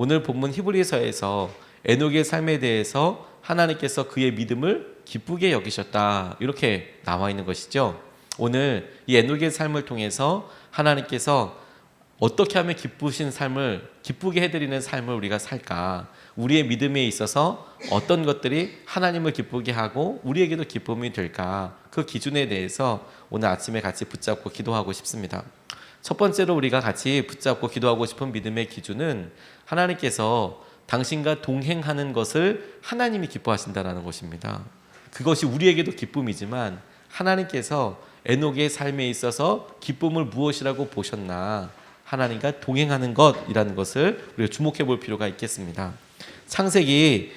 오늘 본문 히브리서에서 에녹의 삶에 대해서 하나님께서 그의 믿음을 기쁘게 여기셨다 이렇게 나와 있는 것이죠. 오늘 이 에녹의 삶을 통해서 하나님께서 어떻게 하면 기쁘신 삶을 기쁘게 해드리는 삶을 우리가 살까? 우리의 믿음에 있어서 어떤 것들이 하나님을 기쁘게 하고 우리에게도 기쁨이 될까? 그 기준에 대해서 오늘 아침에 같이 붙잡고 기도하고 싶습니다. 첫 번째로 우리가 같이 붙잡고 기도하고 싶은 믿음의 기준은 하나님께서 당신과 동행하는 것을 하나님이 기뻐하신다는 것입니다. 그것이 우리에게도 기쁨이지만 하나님께서 에녹의 삶에 있어서 기쁨을 무엇이라고 보셨나? 하나님과 동행하는 것이라는 것을 우리가 주목해 볼 필요가 있겠습니다. 창세기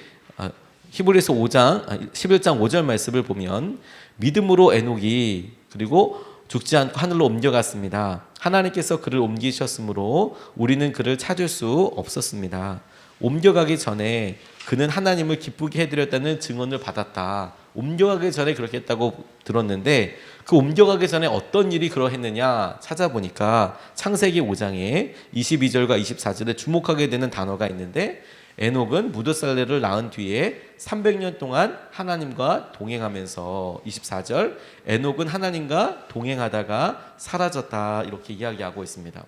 히브리서 11장 5절 말씀을 보면 믿음으로 에녹이 그리고 죽지 않고 하늘로 옮겨갔습니다. 하나님께서 그를 옮기셨으므로 우리는 그를 찾을 수 없었습니다. 옮겨가기 전에 그는 하나님을 기쁘게 해드렸다는 증언을 받았다. 옮겨가기 전에 그렇게 했다고 들었는데 그 옮겨가기 전에 어떤 일이 그러했느냐 찾아보니까 창세기 5장에 22절과 24절에 주목하게 되는 단어가 있는데 에녹은 무드살레를 낳은 뒤에 300년 동안 하나님과 동행하면서 24절 에녹은 하나님과 동행하다가 사라졌다 이렇게 이야기하고 있습니다.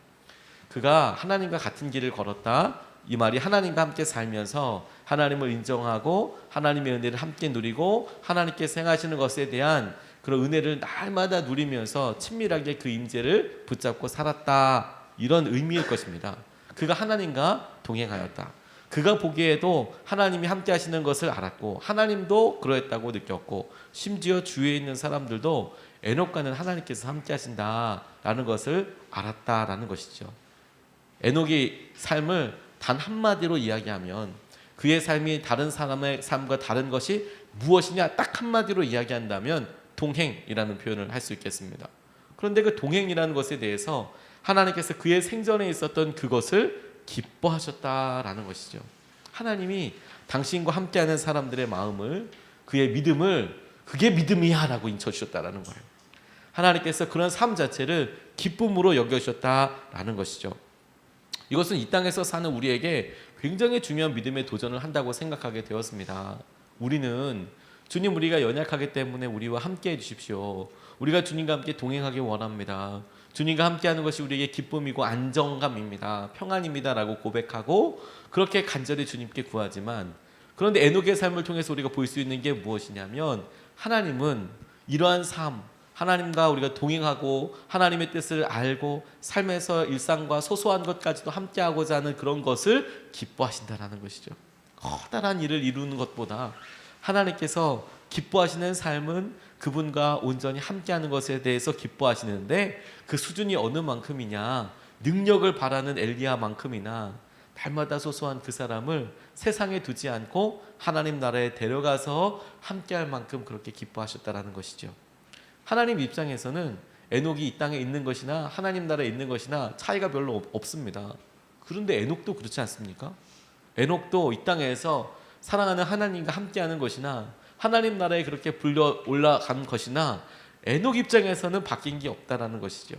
그가 하나님과 같은 길을 걸었다. 이 말이 하나님과 함께 살면서 하나님을 인정하고 하나님의 은혜를 함께 누리고 하나님께서 행하시는 것에 대한 그런 은혜를 날마다 누리면서 친밀하게 그 임재를 붙잡고 살았다 이런 의미일 것입니다. 그가 하나님과 동행하였다. 그가 보기에도 하나님이 함께 하시는 것을 알았고 하나님도 그러했다고 느꼈고 심지어 주위에 있는 사람들도 에녹과는 하나님께서 함께 하신다라는 것을 알았다라는 것이죠. 에녹의 삶을 단 한마디로 이야기하면 그의 삶이 다른 사람의 삶과 다른 것이 무엇이냐 딱 한마디로 이야기한다면 동행이라는 표현을 할 수 있겠습니다. 그런데 그 동행이라는 것에 대해서 하나님께서 그의 생전에 있었던 그것을 기뻐하셨다라는 것이죠. 하나님이 당신과 함께하는 사람들의 마음을 그의 믿음을 그게 믿음이야 라고 인쳐주셨다라는 거예요. 하나님께서 그런 삶 자체를 기쁨으로 여겨주셨다라는 것이죠. 이것은 이 땅에서 사는 우리에게 굉장히 중요한 믿음의 도전을 한다고 생각하게 되었습니다. 우리는 주님 우리가 연약하기 때문에 우리와 함께 해주십시오. 우리가 주님과 함께 동행하기 원합니다. 주님과 함께하는 것이 우리에게 기쁨이고 안정감입니다. 평안입니다 라고 고백하고 그렇게 간절히 주님께 구하지만 그런데 에녹의 삶을 통해서 우리가 볼 수 있는 게 무엇이냐면 하나님은 이러한 삶 하나님과 우리가 동행하고 하나님의 뜻을 알고 삶에서 일상과 소소한 것까지도 함께하고자 하는 그런 것을 기뻐하신다는 것이죠. 커다란 일을 이루는 것보다 하나님께서 기뻐하시는 삶은 그분과 온전히 함께하는 것에 대해서 기뻐하시는데 그 수준이 어느 만큼이냐 능력을 바라는 엘리야만큼이나 날마다 소소한 그 사람을 세상에 두지 않고 하나님 나라에 데려가서 함께할 만큼 그렇게 기뻐하셨다는 것이죠. 하나님 입장에서는 에녹이 이 땅에 있는 것이나 하나님 나라에 있는 것이나 차이가 별로 없습니다. 그런데 에녹도 그렇지 않습니까? 에녹도 이 땅에서 사랑하는 하나님과 함께하는 것이나 하나님 나라에 그렇게 불려 올라간 것이나 에녹 입장에서는 바뀐 게 없다라는 것이죠.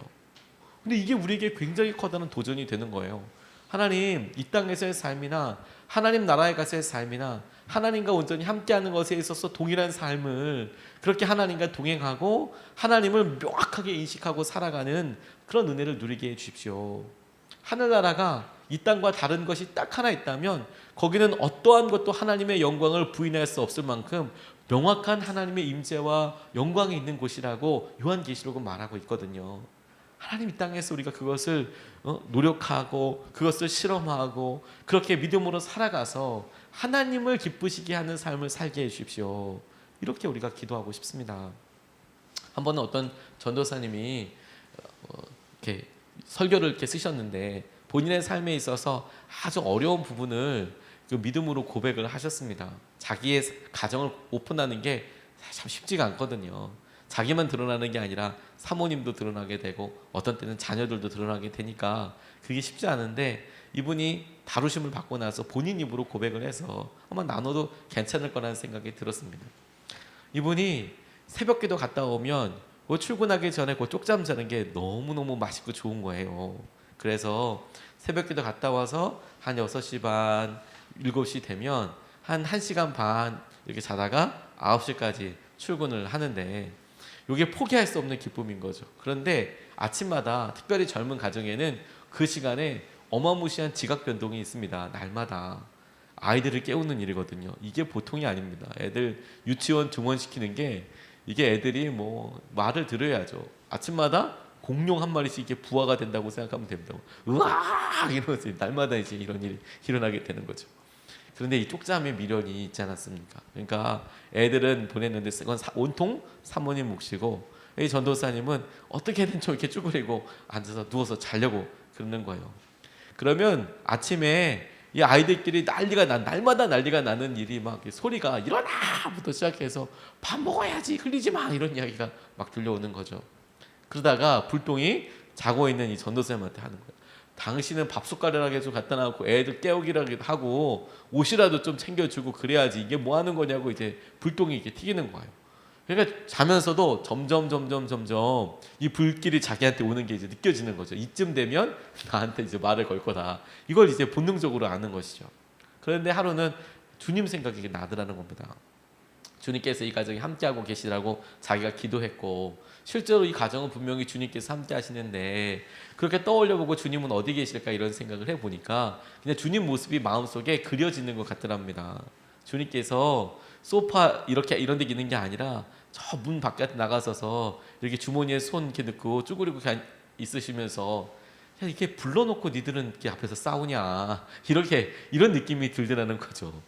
근데 이게 우리에게 굉장히 커다란 도전이 되는 거예요. 하나님 이 땅에서의 삶이나 하나님 나라에 가서의 삶이나 하나님과 온전히 함께하는 것에 있어서 동일한 삶을 그렇게 하나님과 동행하고 하나님을 명확하게 인식하고 살아가는 그런 은혜를 누리게 해주십시오. 하늘나라가 이 땅과 다른 것이 딱 하나 있다면 거기는 어떠한 것도 하나님의 영광을 부인할 수 없을 만큼 명확한 하나님의 임재와 영광이 있는 곳이라고 요한계시록은 말하고 있거든요. 하나님 이 땅에서 우리가 그것을 노력하고 그것을 실험하고 그렇게 믿음으로 살아가서 하나님을 기쁘시게 하는 삶을 살게 해주십시오. 이렇게 우리가 기도하고 싶습니다. 한 번은 어떤 전도사님이 이렇게 설교를 이렇게 쓰셨는데 본인의 삶에 있어서 아주 어려운 부분을 그 믿음으로 고백을 하셨습니다. 자기의 가정을 오픈하는 게 참 쉽지가 않거든요. 자기만 드러나는 게 아니라 사모님도 드러나게 되고 어떤 때는 자녀들도 드러나게 되니까 그게 쉽지 않은데 이분이 다루심을 받고 나서 본인 입으로 고백을 해서 아마 나눠도 괜찮을 거라는 생각이 들었습니다. 이분이 새벽기도 갔다 오면 출근하기 전에 그 쪽잠 자는 게 너무너무 맛있고 좋은 거예요. 그래서 새벽기도 갔다 와서 한 6시 반, 7시 되면 한 1시간 반 이렇게 자다가 9시까지 출근을 하는데 이게 포기할 수 없는 기쁨인 거죠. 그런데 아침마다 특별히 젊은 가정에는 그 시간에 어마무시한 지각 변동이 있습니다. 날마다 아이들을 깨우는 일이거든요. 이게 보통이 아닙니다. 애들 유치원 등원시키는 게 이게 애들이 뭐 말을 들어야죠. 아침마다 공룡 한 마리씩 이게 부화가 된다고 생각하면 됩니다. 으악 이러면서 날마다 이제 이런 일이 일어나게 되는 거죠. 그런데 이 쪽잠의 미련이 있지 않았습니까? 그러니까 애들은 보냈는데 그건 온통 사모님 몫이고 이 전도사님은 어떻게든 좀 이렇게 쭈그리고 앉아서 누워서 자려고 그러는 거예요. 그러면 아침에 이 아이들끼리 날마다 난리가 나는 일이 막 소리가 일어나부터 시작해서 밥 먹어야지 흘리지 마 이런 이야기가 막 들려오는 거죠. 그러다가 불똥이 자고 있는 이 전도사님한테 하는 거예요. 당신은 밥 숟가락이라도 좀 갖다 놔놓고 애들 깨우기라도 하고 옷이라도 좀 챙겨주고 그래야지 이게 뭐 하는 거냐고 이제 불똥이 이렇게 튀기는 거예요. 그러니까 자면서도 점점 이 불길이 자기한테 오는 게 이제 느껴지는 거죠. 이쯤 되면 나한테 이제 말을 걸 거다. 이걸 이제 본능적으로 아는 것이죠. 그런데 하루는 주님 생각이 나더라는 겁니다. 주님께서 이 가정에 함께하고 계시라고 자기가 기도했고 실제로 이 가정은 분명히 주님께서 함께 하시는데 그렇게 떠올려보고 주님은 어디 계실까 이런 생각을 해보니까 그냥 주님 모습이 마음속에 그려지는 것 같더랍니다. 주님께서 소파 이렇게 이런 데 있는 게 아니라 저 문 바깥에 나가서서 이렇게 주머니에 손 이렇게 넣고 쭈그리고 있으시면서 야, 이렇게 불러놓고 니들은 이렇게 앞에서 싸우냐 이렇게 이런 느낌이 들더라는 거죠.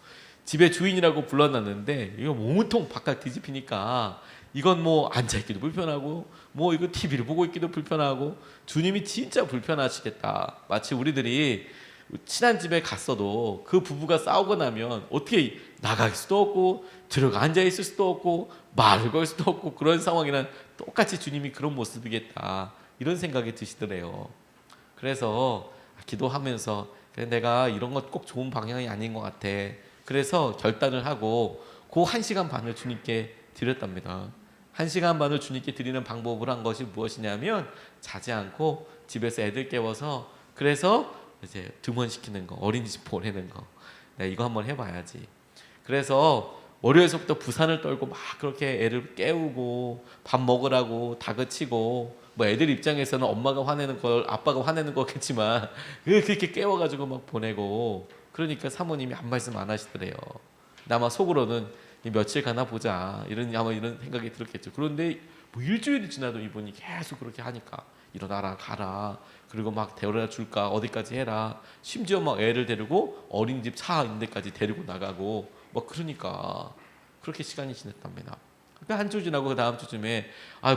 집에 주인이라고 불러놨는데 이거 온통 바깥 뒤집히니까 이건 뭐 앉아있기도 불편하고 뭐 이거 TV를 보고 있기도 불편하고 주님이 진짜 불편하시겠다. 마치 우리들이 친한 집에 갔어도 그 부부가 싸우고 나면 어떻게 나갈 수도 없고 들어가 앉아있을 수도 없고 말을 걸 수도 없고 그런 상황이란 똑같이 주님이 그런 모습이겠다 이런 생각이 드시더래요. 그래서 기도하면서 그래, 내가 이런 것 꼭 좋은 방향이 아닌 것 같아. 그래서 결단을 하고 그 1시간 반을 주님께 드렸답니다. 1시간 반을 주님께 드리는 방법을 한 것이 무엇이냐면 자지 않고 집에서 애들 깨워서 그래서 이제 등원시키는 거, 어린이집 보내는 거. 네, 이거 한번 해봐야지. 그래서 월요일서부터 부산을 떨고 막 그렇게 애를 깨우고 밥 먹으라고 다그치고 뭐 애들 입장에서는 엄마가 화내는 걸 아빠가 화내는 거겠지만 그렇게 깨워가지고 막 보내고 그러니까 사모님이 한 말씀 안 하시더래요. 아마 속으로는 며칠 가나 보자 아마 이런 생각이 들었겠죠. 그런데 뭐 일주일이 지나도 이분이 계속 그렇게 하니까 일어나라 가라 그리고 막 데려다 줄까 어디까지 해라 심지어 막 애를 데리고 어린이집 차 있는 데까지 데리고 나가고 막 그러니까 그렇게 시간이 지났답니다. 그러니까 한 주 지나고 그 다음 주쯤에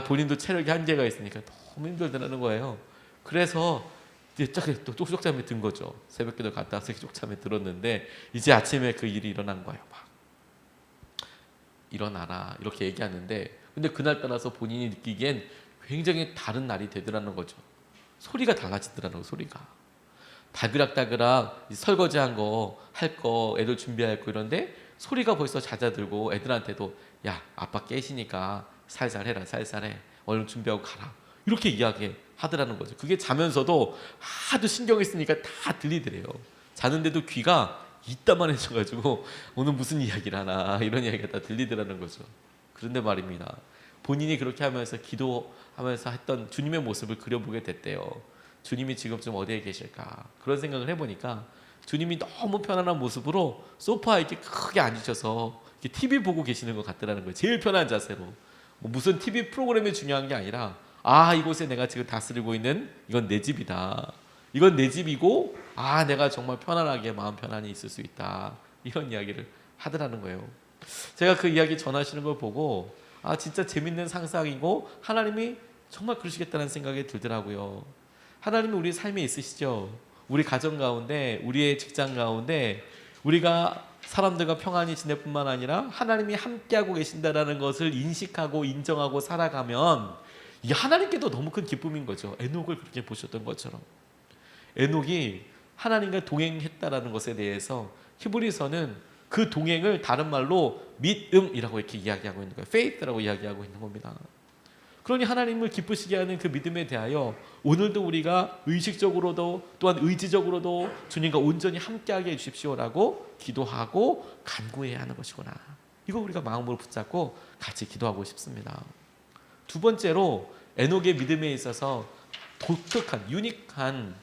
본인도 체력이 한계가 있으니까 너무 힘들다는 거예요. 그래서 이제 또 쪽잠에 든 거죠. 새벽기도 갔다 와서 쪽잠에 들었는데 이제 아침에 그 일이 일어난 거예요. 막 일어나라 이렇게 얘기하는데 근데 그날따라서 본인이 느끼기엔 굉장히 다른 날이 되더라는 거죠. 소리가 달라지더라는 거 소리가 달그락달그락 설거지한 거 할 거 애들 준비할 거 이런데 소리가 벌써 잦아들고 애들한테도 야 아빠 깨시니까 살살 해라 살살해 얼른 준비하고 가라 이렇게 이야기하더라는 거죠. 그게 자면서도 하도 신경을 쓰니까 다 들리더래요. 자는데도 귀가 이따만해져가지고 오늘 무슨 이야기를 하나 이런 이야기가 다 들리더라는 거죠. 그런데 말입니다. 본인이 그렇게 하면서 기도하면서 했던 주님의 모습을 그려보게 됐대요. 주님이 지금쯤 어디에 계실까 그런 생각을 해보니까 주님이 너무 편안한 모습으로 소파에 이렇게 크게 앉으셔서 이렇게 TV 보고 계시는 것 같더라는 거예요. 제일 편한 자세로. 뭐 무슨 TV 프로그램이 중요한 게 아니라 이곳에 내가 지금 다스리고 있는 이건 내 집이다. 이건 내 집이고 내가 정말 편안하게 마음 편안히 있을 수 있다. 이런 이야기를 하더라는 거예요. 제가 그 이야기 전하시는 걸 보고 진짜 재밌는 상상이고 하나님이 정말 그러시겠다는 생각이 들더라고요. 하나님이 우리 삶에 있으시죠. 우리 가정 가운데 우리의 직장 가운데 우리가 사람들과 평안히 지낼 뿐만 아니라 하나님이 함께하고 계신다는 것을 인식하고 인정하고 살아가면 이게 하나님께도 너무 큰 기쁨인 거죠. 에녹을 그렇게 보셨던 것처럼 에녹이 하나님과 동행했다라는 것에 대해서 히브리서는 그 동행을 다른 말로 믿음이라고 이렇게 이야기하고 있는 거예요. faith라고 이야기하고 있는 겁니다. 그러니 하나님을 기쁘시게 하는 그 믿음에 대하여 오늘도 우리가 의식적으로도 또한 의지적으로도 주님과 온전히 함께하게 해주십시오라고 기도하고 간구해야 하는 것이구나. 이거 우리가 마음으로 붙잡고 같이 기도하고 싶습니다. 두 번째로 에녹의 믿음에 있어서 독특한 유니크한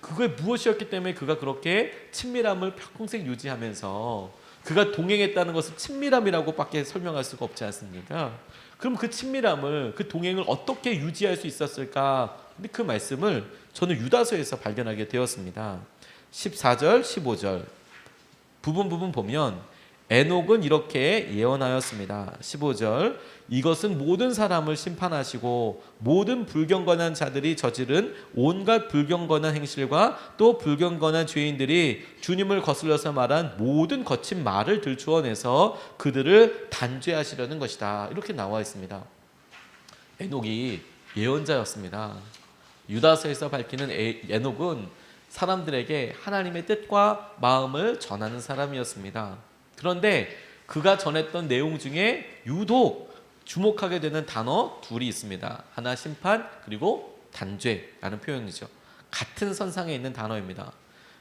그게 무엇이었기 때문에 그가 그렇게 친밀함을 평생 유지하면서 그가 동행했다는 것을 친밀함이라고 밖에 설명할 수가 없지 않습니까? 그럼 그 친밀함을 그 동행을 어떻게 유지할 수 있었을까? 근데 그 말씀을 저는 유다서에서 발견하게 되었습니다. 14절 15절 부분 보면 에녹은 이렇게 예언하였습니다. 15절 이것은 모든 사람을 심판하시고 모든 불경건한 자들이 저지른 온갖 불경건한 행실과 또 불경건한 죄인들이 주님을 거슬러서 말한 모든 거친 말을 들추어내서 그들을 단죄하시려는 것이다. 이렇게 나와 있습니다. 에녹이 예언자였습니다. 유다서에서 밝히는 에녹은 사람들에게 하나님의 뜻과 마음을 전하는 사람이었습니다. 그런데 그가 전했던 내용 중에 유독 주목하게 되는 단어 둘이 있습니다. 하나 심판 그리고 단죄라는 표현이죠. 같은 선상에 있는 단어입니다.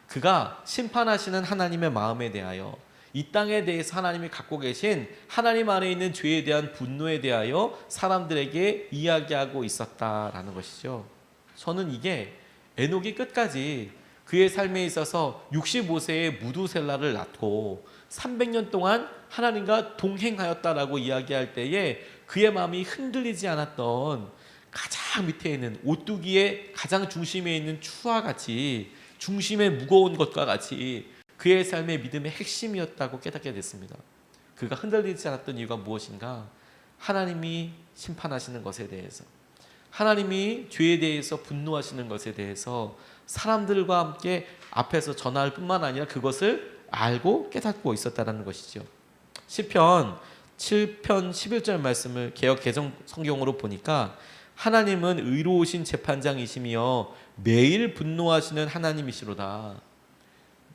그가 심판하시는 하나님의 마음에 대하여 이 땅에 대해서 하나님이 갖고 계신 하나님 안에 있는 죄에 대한 분노에 대하여 사람들에게 이야기하고 있었다라는 것이죠. 저는 이게 에녹이 끝까지 그의 삶에 있어서 65세에 무두셀라를 낳고 300년 동안 하나님과 동행하였다라고 이야기할 때에 그의 마음이 흔들리지 않았던 가장 밑에 있는 오뚜기의 가장 중심에 있는 추와 같이 중심에 무거운 것과 같이 그의 삶의 믿음의 핵심이었다고 깨닫게 됐습니다. 그가 흔들리지 않았던 이유가 무엇인가? 하나님이 심판하시는 것에 대해서, 하나님이 죄에 대해서 분노하시는 것에 대해서 사람들과 함께 앞에서 전할 뿐만 아니라 그것을 알고 깨닫고 있었다는 것이죠. 시편 7편 11절 말씀을 개역 개정 성경으로 보니까 하나님은 의로우신 재판장이시며 매일 분노하시는 하나님이시로다.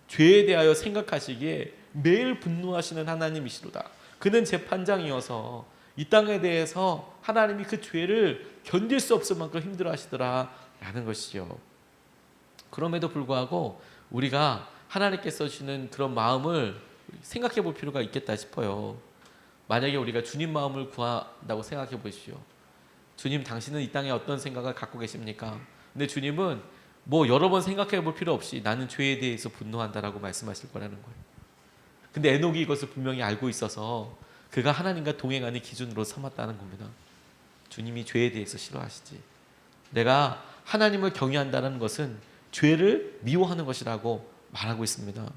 죄에 대하여 생각하시기에 매일 분노하시는 하나님이시로다. 그는 재판장이어서 이 땅에 대해서 하나님이 그 죄를 견딜 수 없을 만큼 힘들어하시더라 라는 것이죠. 그럼에도 불구하고 우리가 하나님께서 주시는 그런 마음을 생각해 볼 필요가 있겠다 싶어요. 만약에 우리가 주님 마음을 구한다고 생각해 보십시오. 주님, 당신은 이 땅에 어떤 생각을 갖고 계십니까? 근데 주님은 뭐 여러 번 생각해 볼 필요 없이 나는 죄에 대해서 분노한다라고 말씀하실 거라는 거예요. 근데 에녹이 이것을 분명히 알고 있어서 그가 하나님과 동행하는 기준으로 삼았다는 겁니다. 주님이 죄에 대해서 싫어하시지. 내가 하나님을 경외한다는 것은 죄를 미워하는 것이라고 말하고 있습니다.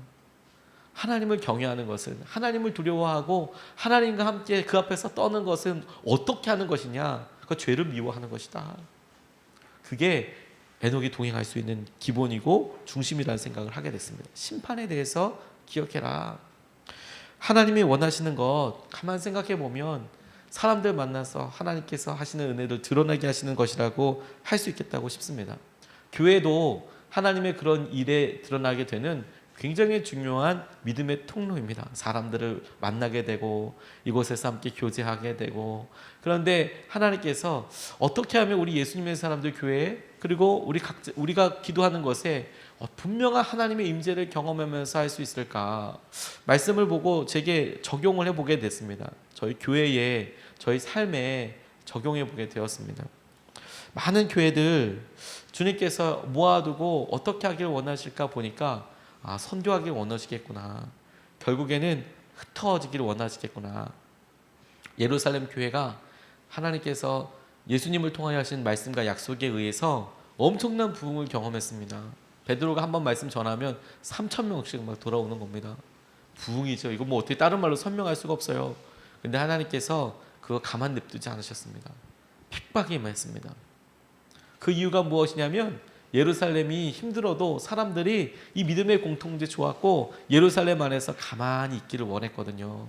하나님을 경외하는 것은, 하나님을 두려워하고 하나님과 함께 그 앞에서 떠는 것은 어떻게 하는 것이냐? 그 죄를 미워하는 것이다. 그게 에녹이 동행할 수 있는 기본이고 중심이라는 생각을 하게 됐습니다. 심판에 대해서 기억해라. 하나님이 원하시는 것 가만 생각해 보면 사람들 만나서 하나님께서 하시는 은혜를 드러나게 하시는 것이라고 할 수 있겠다고 싶습니다. 교회도 하나님의 그런 일에 드러나게 되는 굉장히 중요한 믿음의 통로입니다. 사람들을 만나게 되고 이곳에서 함께 교제하게 되고, 그런데 하나님께서 어떻게 하면 우리 예수님의 사람들 교회에 그리고 우리가 기도하는 것에 분명한 하나님의 임재를 경험하면서 할 수 있을까? 말씀을 보고 제게 적용을 해보게 됐습니다. 저희 교회에, 저희 삶에 적용해 보게 되었습니다. 많은 교회들 주님께서 모아두고 어떻게 하길 원하실까 보니까 선교하길 원하시겠구나. 결국에는 흩어지기를 원하시겠구나. 예루살렘 교회가 하나님께서 예수님을 통하여 하신 말씀과 약속에 의해서 엄청난 부흥을 경험했습니다. 베드로가 한번 말씀 전하면 3,000명씩 막 돌아오는 겁니다. 부흥이죠. 이거 뭐 어떻게 다른 말로 설명할 수가 없어요. 근데 하나님께서 그거 가만 냅두지 않으셨습니다. 핍박이 임했습니다. 그 이유가 무엇이냐면 예루살렘이 힘들어도 사람들이 이 믿음의 공통체 좋았고 예루살렘 안에서 가만히 있기를 원했거든요.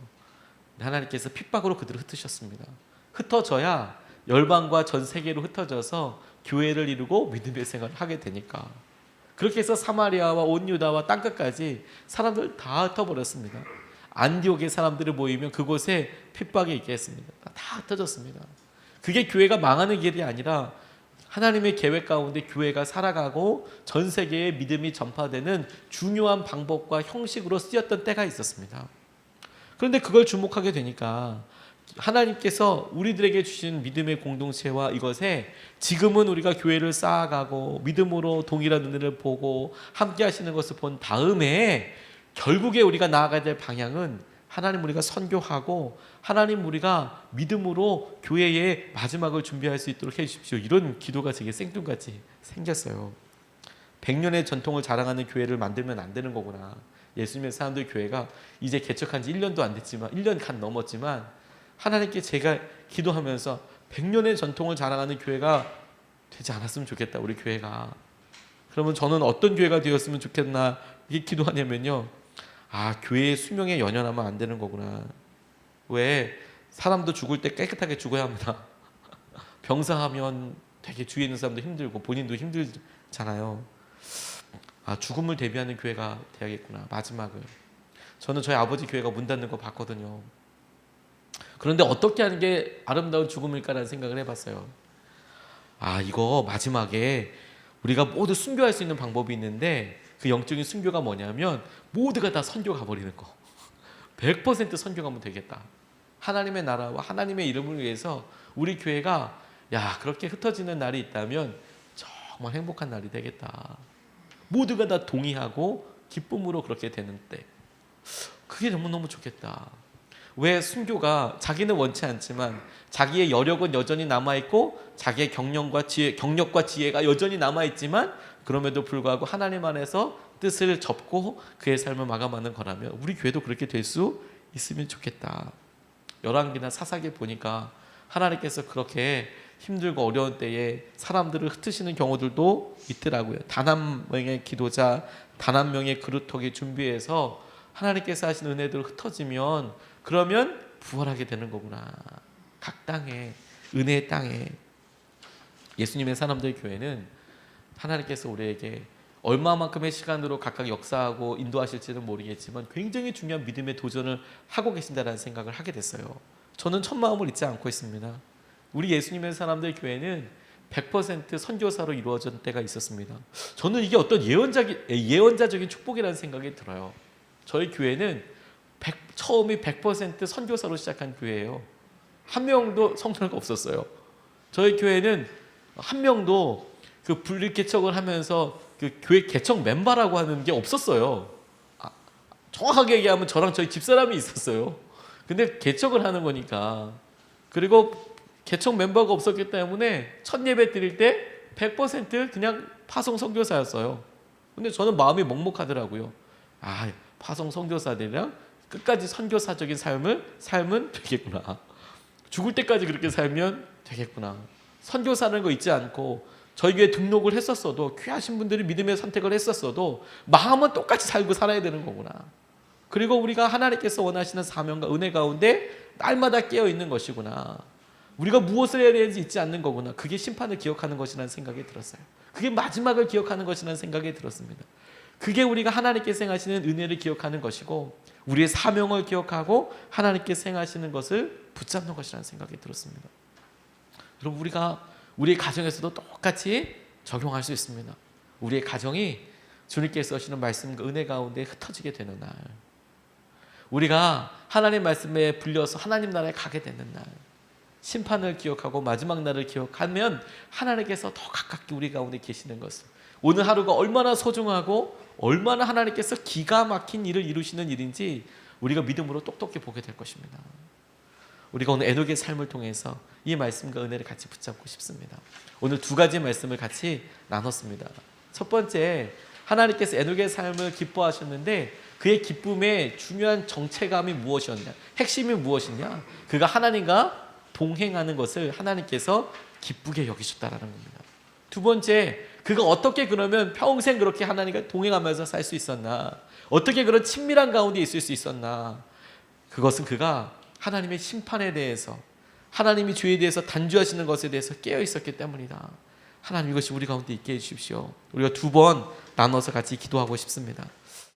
하나님께서 핍박으로 그들을 흩으셨습니다. 흩어져야 열방과 전 세계로 흩어져서 교회를 이루고 믿음의 생활을 하게 되니까. 그렇게 해서 사마리아와 온 유다와 땅끝까지 사람들 다 흩어버렸습니다. 안디옥의 사람들이 모이면 그곳에 핍박이 있게 했습니다. 다 흩어졌습니다. 그게 교회가 망하는 길이 아니라 하나님의 계획 가운데 교회가 살아가고 전 세계에 믿음이 전파되는 중요한 방법과 형식으로 쓰였던 때가 있었습니다. 그런데 그걸 주목하게 되니까 하나님께서 우리들에게 주신 믿음의 공동체와 이것에 지금은 우리가 교회를 쌓아가고 믿음으로 동일한 눈을 보고 함께 하시는 것을 본 다음에 결국에 우리가 나아가야 될 방향은 하나님 우리가 선교하고 하나님 우리가 믿음으로 교회의 마지막을 준비할 수 있도록 해주십시오. 이런 기도가 제게 생뚱같이 생겼어요. 100년의 전통을 자랑하는 교회를 만들면 안 되는 거구나. 예수님의 사람들 교회가 이제 개척한 지 1년도 안 됐지만 1년 간 넘었지만 하나님께 제가 기도하면서 100년의 전통을 자랑하는 교회가 되지 않았으면 좋겠다. 우리 교회가. 그러면 저는 어떤 교회가 되었으면 좋겠나 이게 기도하냐면요. 교회의 수명에 연연하면 안 되는 거구나. 왜? 사람도 죽을 때 깨끗하게 죽어야 합니다. 병사하면 되게 주위에 있는 사람도 힘들고 본인도 힘들잖아요. 죽음을 대비하는 교회가 돼야겠구나. 마지막을. 저는 저희 아버지 교회가 문 닫는 거 봤거든요. 그런데 어떻게 하는 게 아름다운 죽음일까라는 생각을 해봤어요. 이거 마지막에 우리가 모두 순교할 수 있는 방법이 있는데 그 영적인 순교가 뭐냐면 모두가 다 선교 가버리는 거. 100% 선교 가면 되겠다. 하나님의 나라와 하나님의 이름을 위해서 우리 교회가 그렇게 흩어지는 날이 있다면 정말 행복한 날이 되겠다. 모두가 다 동의하고 기쁨으로 그렇게 되는 때 그게 너무너무 좋겠다. 왜? 순교가 자기는 원치 않지만 자기의 여력은 여전히 남아있고 자기의 경력과 지혜가 여전히 남아있지만 그럼에도 불구하고 하나님 안에서 뜻을 접고 그의 삶을 마감하는 거라면 우리 교회도 그렇게 될 수 있으면 좋겠다. 열왕기나 사사기 보니까 하나님께서 그렇게 힘들고 어려운 때에 사람들을 흩으시는 경우들도 있더라고요. 단 한 명의 기도자, 단 한 명의 그루터기 준비해서 하나님께서 하신 은혜들 흩어지면 그러면 부활하게 되는 거구나. 각 땅에, 은혜의 땅에. 예수님의 사람들 교회는 하나님께서 우리에게 얼마만큼의 시간으로 각각 역사하고 인도하실지는 모르겠지만 굉장히 중요한 믿음의 도전을 하고 계신다는 생각을 하게 됐어요. 저는 첫마음을 잊지 않고 있습니다. 우리 예수님의 사람들 교회는 100% 선교사로 이루어진 때가 있었습니다. 저는 이게 어떤 예언자적인 축복이라는 생각이 들어요. 저희 교회는 처음이 100% 선교사로 시작한 교회예요. 한 명도 성도가 없었어요. 저희 교회는 한 명도 그 분리 개척을 하면서 그 교회 개척 멤버라고 하는 게 없었어요. 정확하게 얘기하면 저랑 저희 집사람이 있었어요. 근데 개척을 하는 거니까. 그리고 개척 멤버가 없었기 때문에 첫 예배 드릴 때 100% 그냥 파송 선교사였어요. 근데 저는 마음이 먹먹하더라고요. 파송 선교사들이랑 끝까지 선교사적인 삶은 되겠구나. 죽을 때까지 그렇게 살면 되겠구나. 선교사라는 거 잊지 않고 저희 교회 등록을 했었어도 귀하신 분들이 믿음의 선택을 했었어도 마음은 똑같이 살고 살아야 되는 거구나. 그리고 우리가 하나님께서 원하시는 사명과 은혜 가운데 날마다 깨어 있는 것이구나. 우리가 무엇을 해야 되는지 잊지 않는 거구나. 그게 심판을 기억하는 것이라는 생각이 들었어요. 그게 마지막을 기억하는 것이라는 생각이 들었습니다. 그게 우리가 하나님께서 행하시는 은혜를 기억하는 것이고 우리의 사명을 기억하고 하나님께서 행하시는 것을 붙잡는 것이라는 생각이 들었습니다. 여러분, 우리가 우리의 가정에서도 똑같이 적용할 수 있습니다. 우리의 가정이 주님께서 하시는 말씀과 은혜 가운데 흩어지게 되는 날, 우리가 하나님 말씀에 불려서 하나님 나라에 가게 되는 날, 심판을 기억하고 마지막 날을 기억하면 하나님께서 더 가깝게 우리 가운데 계시는 것을, 오늘 하루가 얼마나 소중하고 얼마나 하나님께서 기가 막힌 일을 이루시는 일인지 우리가 믿음으로 똑똑히 보게 될 것입니다. 우리가 오늘 에녹의 삶을 통해서 이 말씀과 은혜를 같이 붙잡고 싶습니다. 오늘 두 가지 말씀을 같이 나눴습니다. 첫 번째, 하나님께서 에녹의 삶을 기뻐하셨는데 그의 기쁨의 중요한 정체감이 무엇이었냐, 핵심이 무엇이냐, 그가 하나님과 동행하는 것을 하나님께서 기쁘게 여기셨다라는 겁니다. 두 번째, 그가 어떻게 그러면 평생 그렇게 하나님과 동행하면서 살 수 있었나, 어떻게 그런 친밀한 가운데 있을 수 있었나, 그것은 그가 하나님의 심판에 대해서, 하나님이 죄에 대해서 단죄하시는 것에 대해서 깨어 있었기 때문이다. 하나님, 이것이 우리 가운데 있게 해주십시오. 우리가 두 번 나눠서 같이 기도하고 싶습니다.